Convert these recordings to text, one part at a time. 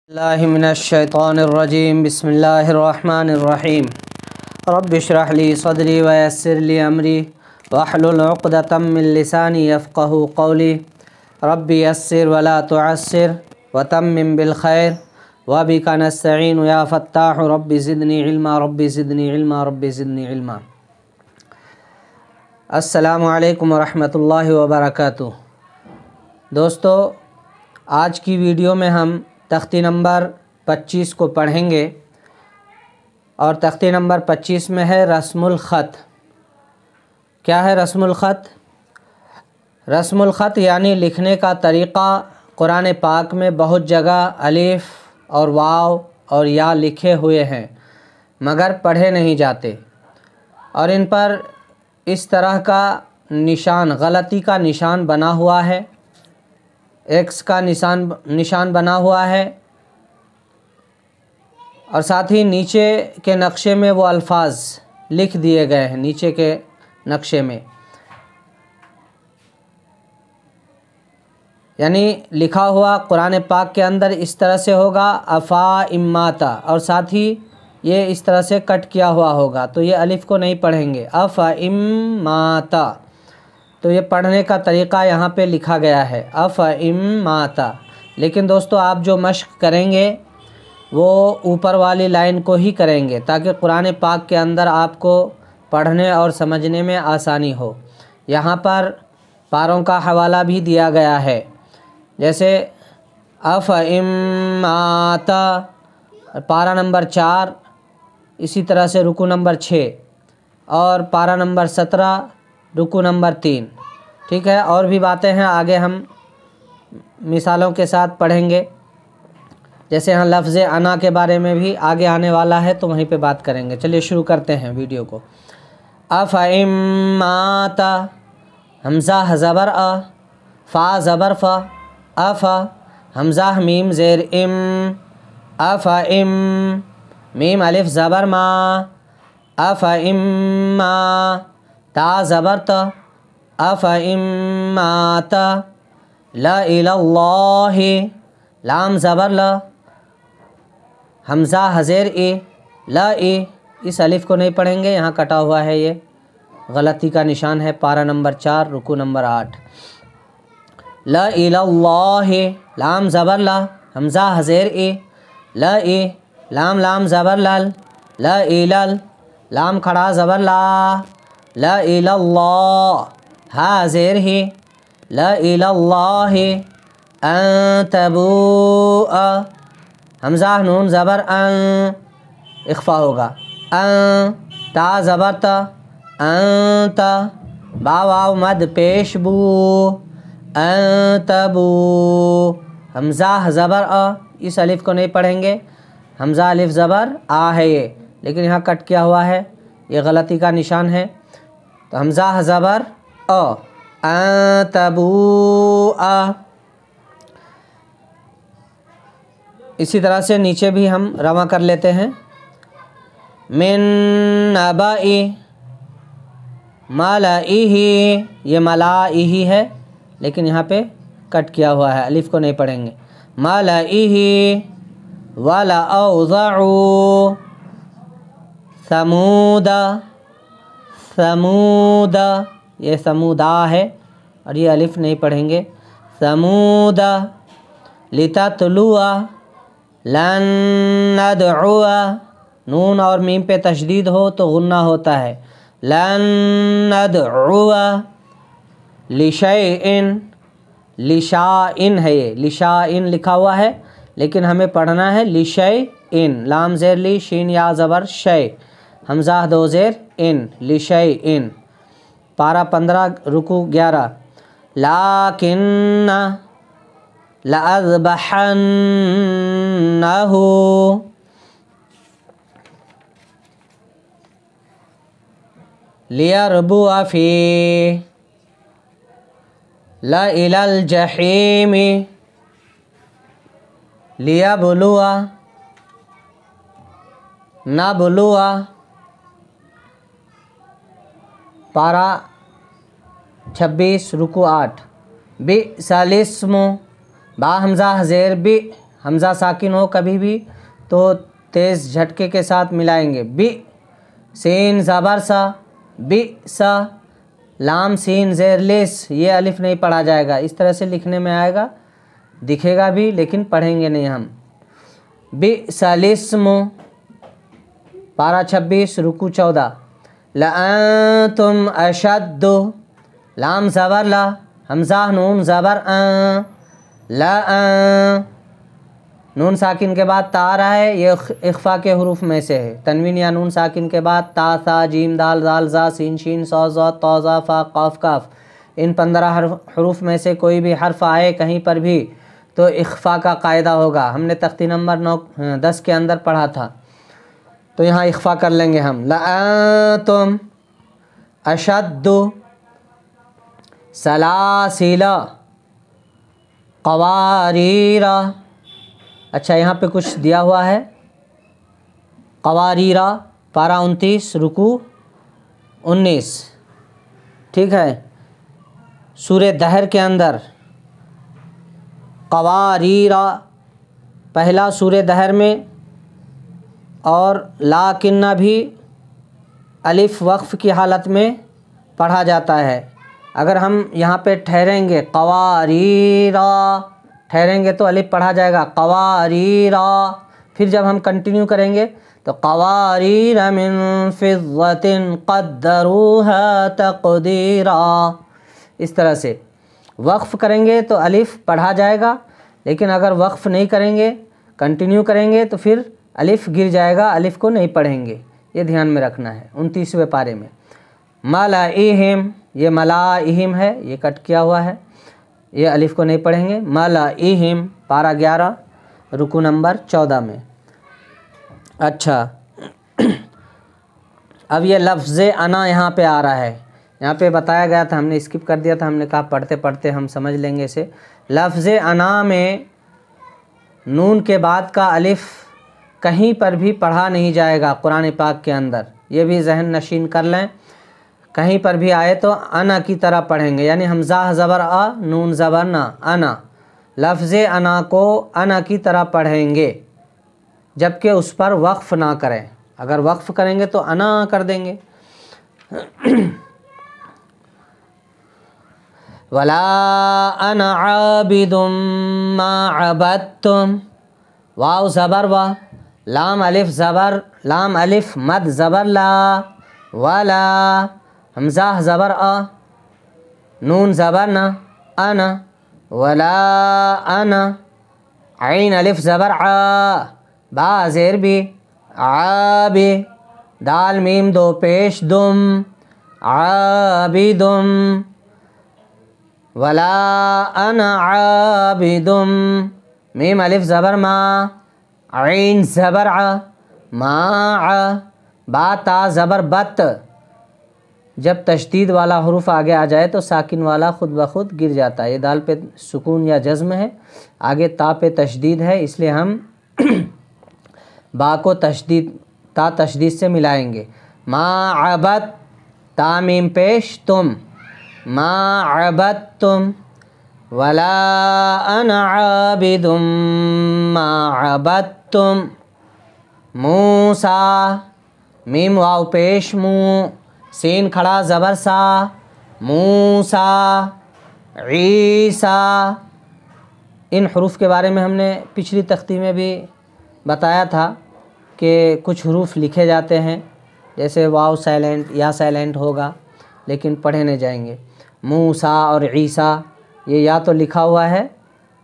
اللہ من الشیطان الرجیم بسم اللہ الرحمن الرحیم رب اشرح لی صدری ویسر لی امری واحلل عقدۃ من لسانی یفقہوا قولی رب یسر ولا تعسر وتمم بالخیر وبک نستعین یا فتاح رب زدنی علما رب زدنی علما رب زدنی علما۔ السلام علیکم ورحمۃ اللہ وبرکاتہ۔ دوستو، آج کی ویڈیو میں ہم تختی نمبر 25 کو پڑھیں گے، اور تختی نمبر 25 میں ہے رسم الخط۔ کیا ہے رسم الخط؟ رسم الخط یعنی لکھنے کا طریقہ۔ قرآن پاک میں بہت جگہ الف اور واو اور یا لکھے ہوئے ہیں مگر پڑھے نہیں جاتے، اور ان پر اس طرح کا نشان، غلطی کا نشان بنا ہوا ہے، ایکس کا نشان بنا ہوا ہے، اور ساتھ ہی نیچے کے نقشے میں وہ الفاظ لکھ دیے گئے ہیں۔ نیچے کے نقشے میں یعنی لکھا ہوا قرآن پاک کے اندر اس طرح سے ہوگا افا اماتا، اور ساتھ ہی یہ اس طرح سے کٹ کیا ہوا ہوگا، تو یہ الف کو نہیں پڑھیں گے، افا اماتا۔ تو یہ پڑھنے کا طریقہ یہاں پہ لکھا گیا ہے افا اماتا۔ لیکن دوستو، آپ جو مشق کریں گے وہ اوپر والی لائن کو ہی کریں گے تاکہ قرآن پاک کے اندر آپ کو پڑھنے اور سمجھنے میں آسانی ہو۔ یہاں پر پاروں کا حوالہ بھی دیا گیا ہے، جیسے افاماتا پارہ نمبر 4، اسی طرح سے رکوع نمبر 6، اور پارہ نمبر 17 رکوع نمبر 3۔ ٹھیک ہے، اور بھی باتیں ہیں، آگے ہم مثالوں کے ساتھ پڑھیں گے۔ جیسے ہم لفظ انا کے بارے میں بھی آگے آنے والا ہے، تو وہیں پہ بات کریں گے۔ چلیے شروع کرتے ہیں ویڈیو کو۔ افاماتا، حمزہ زبر ا، فا زبر فا، افا، حمزہ میم زیر ام، افا ام، میم الف زبر ما، افا اما، تا زبر تا، افا اماتا، لا الہ اللہ، لام زبر لا، حمزہ حزیر ای، لا ای، اس الف کو نہیں پڑھیں گے، یہاں کٹا ہوا ہے، یہ غلطی کا نشان ہے۔ پارہ نمبر 4 رکوع نمبر 8۔ لا الہ اللہ، لام زبر لا، حمزہ حزیر ای، لا ای، لام لام زبر لل، لا الل، لام کھڑا زبر لا، لا الہ اللہ، ہا زیر ہی، لا الہ اللہ، ان تبوء، حمزہ نون زبر ان، اخفا ہوگا، ان، تا زبر تا، انت، با واو مد پیش بو، ان تبو، حمزہ زبر ا، اس الف کو نہیں پڑھیں گے، حمزہ الف زبر آ ہے یہ، لیکن یہاں کٹ کیا ہوا ہے، یہ غلطی کا نشان ہے۔ تو حمزہ زبر ا، ان تبوء۔ اسی طرح سے نیچے بھی ہم رواں کر لیتے ہیں۔ من نبائی، ملائہ، یہ ملائہ ہے لیکن یہاں پہ کٹ کیا ہوا ہے، الف کو نہیں پڑھیں گے۔ ملائہ، وَلَأَوْضَعُوا، ثمود، ثمود، یہ ثمودا ہے اور یہ الف نہیں پڑھیں گے، ثمود، لِتَتْلُوَ، لَن نَدْعُوَ، نون اور میم پہ تشدید ہو تو غنہ ہوتا ہے، لَن نَدْعُوَ لِشَيْءٍ، لِشَاءٍ ہے، یہ لِشَاءٍ لکھا ہوا ہے لیکن ہمیں پڑھنا ہے لِشَيْءٍ، لام زیر لی، شین یا زبر شے، حمزہ دو زیر ان، لِشَيْءٍ۔ پارہ 15 رکوع 11۔ لَٰكِنَّ لَأَذْبَحَنَّهُ، لِيَرْبُوَ فِيهِ، لَإِلَى الْجَحِيمِ، لِيَبْلُوَ، نَبْلُوَ۔ پارہ 26 رکوع 8۔ بِئْسَ الاسم، با حمزہ زیر بی، حمزہ ساکن ہو کبھی بھی تو تیز جھٹکے کے ساتھ ملائیں گے. بی سین زبر سا بی سا لام سین زیر لیس یہ الف نہیں پڑھا جائے گا. اس طرح سے لکھنے میں آئے گا دکھے گا بھی لیکن پڑھیں گے نہیں ہم. بئس الاسم پارہ 26 رکوع 14. لأنتم اشد لام زبر لا حمزہ نون زبر لأ نون ساکن کے بعد تا آ رہا ہے یہ اخفا کے حروف میں سے ہے. تنوین یا نون ساکن کے بعد تا ثا جیم دال ذال زا سین شین صا ضاد طا ظا فا قاف کاف ان 15 حروف میں سے کوئی بھی حرف آئے کہیں پر بھی تو اخفا کا قاعدہ ہوگا. ہم نے تختی نمبر 10 کے اندر پڑھا تھا تو یہاں اخفا کر لیں گے ہم. لأنتم اشد سلاسل قواریر. اچھا یہاں پہ کچھ دیا ہوا ہے قواریرہ پارہ 29 رکوع 19 ٹھیک ہے. سورہ دہر کے اندر قواریرہ پہلا سورہ دہر میں اور لاکن بھی الف وقف کی حالت میں پڑھا جاتا ہے. اگر ہم یہاں پہ ٹھہریں گے قواریرہ ٹھہریں گے تو الف پڑھا جائے گا قواریرہ. پھر جب ہم کنٹینیو کریں گے تو قواریر من فضة قدروها تقدیرا. اس طرح سے وقف کریں گے تو الف پڑھا جائے گا لیکن اگر وقف نہیں کریں گے کنٹینیو کریں گے تو پھر الف گر جائے گا الف کو نہیں پڑھیں گے. یہ دھیان میں رکھنا ہے. 29ویں پارے میں ملائہم یہ ملائہم ہے یہ کٹ کیا ہوا ہے یہ الف کو نہیں پڑھیں گے. ملائہم پارہ 11 رکوع نمبر 14 میں. اچھا اب یہ لفظ انا یہاں پہ آ رہا ہے. یہاں پہ بتایا گیا تھا ہم نے اسکپ کر دیا تھا. ہم نے کہا پڑھتے پڑھتے ہم سمجھ لیں گے اسے. لفظ انا میں نون کے بعد کا الف کہیں پر بھی پڑھا نہیں جائے گا قرآن پاک کے اندر. یہ بھی ذہن نشین کر لیں. کہیں پر بھی آئے تو انا کی طرح پڑھیں گے یعنی حمزہ زبر آ نون زبر نا انا. لفظ انا کو انا کی طرح پڑھیں گے جبکہ اس پر وقف نہ کریں. اگر وقف کریں گے تو انا کر دیں گے. ولا انا عابد ما عبدتم واو زبر وا لام الف زبر لام الف مد زبر لا ولا حمزہ زبر آ نون زبر نا انا ولا انا عین الف زبر ع با زیر بھی عابی دال میم دو پیش دم عابدم ولا انا عابدم میم الف زبر ما عین زبر ع ما با تا زبر بت. جب تشدید والا حروف آگے آ جائے تو ساکن والا خود بخود گر جاتا ہے. یہ دال پہ سکون یا جزم ہے آگے تا پہ تشدید ہے اس لیے ہم با کو تشدید تا تشدید سے ملائیں گے. ما عبد تا میم پیش تم ما عبدتم ولا انا عابد ما عبدتم. موسیٰ میم واو پیش مو سین کھڑا زبر سا موسیٰ عیسیٰ. ان حروف کے بارے میں ہم نے پچھلی تختی میں بھی بتایا تھا کہ کچھ حروف لکھے جاتے ہیں جیسے واو سائلنٹ یا سائلنٹ ہوگا لیکن پڑھے نہیں جائیں گے. موسیٰ اور عیسیٰ یہ یا تو لکھا ہوا ہے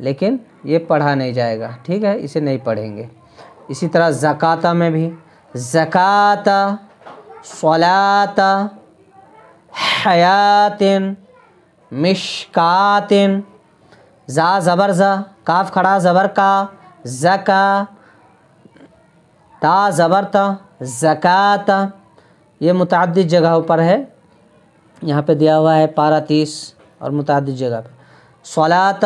لیکن یہ پڑھا نہیں جائے گا ٹھیک ہے اسے نہیں پڑھیں گے. اسی طرح زکاتہ میں بھی زکاتہ صلاۃ حیات مشکات زا زبر زا کاف کھڑا زبر کا زکا تا زبر تا زکات. یہ متعدد جگہوں پر ہے یہاں پہ دیا ہوا ہے پارہ 30 اور متعدد جگہ پہ. صلاۃ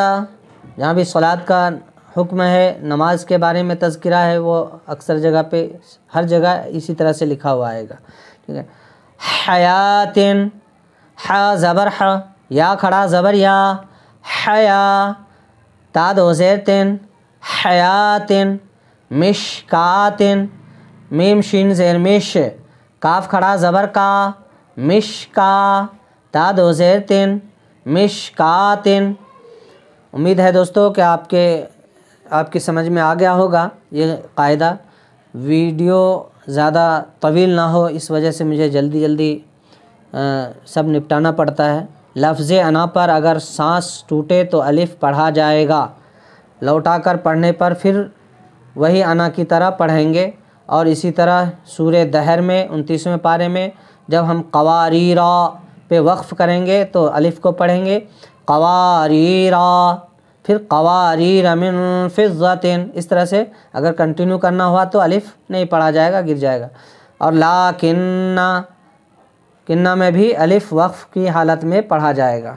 جہاں بھی صلاۃ کا حکم ہے نماز کے بارے میں تذکرہ ہے وہ اکثر جگہ پہ ہر جگہ اسی طرح سے لکھا ہوا آئے گا ٹھیک ہے. حیات ح زبر ح یا کھڑا زبر یا حیا تا دو زیر تین حیاتن مشکاتن میم شین زیر مش کاف کھڑا زبر کا مشکا تا دو زیر تن مشکاتن۔ امید ہے دوستو کہ آپ کی سمجھ میں آ گیا ہوگا یہ قاعدہ۔ ویڈیو زیادہ طویل نہ ہو اس وجہ سے مجھے جلدی سب نپٹانا پڑتا ہے۔ لفظ انا پر اگر سانس ٹوٹے تو الف پڑھا جائے گا، لوٹا کر پڑھنے پر پھر وہی انا کی طرح پڑھیں گے۔ اور اسی طرح سورہ دہر میں 29ویں پارے میں جب ہم قواریرا پہ وقف کریں گے تو الف کو پڑھیں گے قواریرا، پھر قواریر من فضۃ، اس طرح سے اگر کنٹینیو کرنا ہوا تو الف نہیں پڑھا جائے گا، گر جائے گا۔ اور کنہ میں بھی الف وقف کی حالت میں پڑھا جائے گا،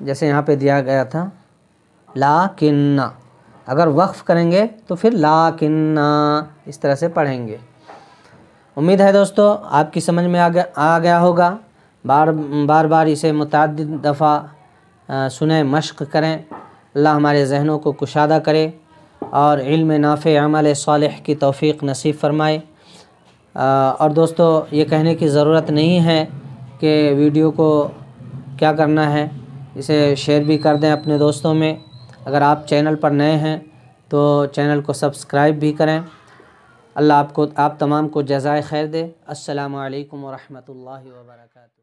جیسے یہاں پہ دیا گیا تھا لاکنہ، اگر وقف کریں گے تو پھر لاکنہ اس طرح سے پڑھیں گے۔ امید ہے دوستو آپ کی سمجھ میں آ گیا ہوگا۔ بار اسے متعدد دفعہ سنیں، مشق کریں۔ اللہ ہمارے ذہنوں کو کشادہ کرے اور علم نافع عمل صالح کی توفیق نصیب فرمائے۔ اور دوستو یہ کہنے کی ضرورت نہیں ہے کہ ویڈیو کو کیا کرنا ہے، اسے شیئر بھی کر دیں اپنے دوستوں میں۔ اگر آپ چینل پر نئے ہیں تو چینل کو سبسکرائب بھی کریں۔ اللہ آپ تمام کو جزائے خیر دے۔ السلام علیکم ورحمۃ اللہ وبرکاتہ۔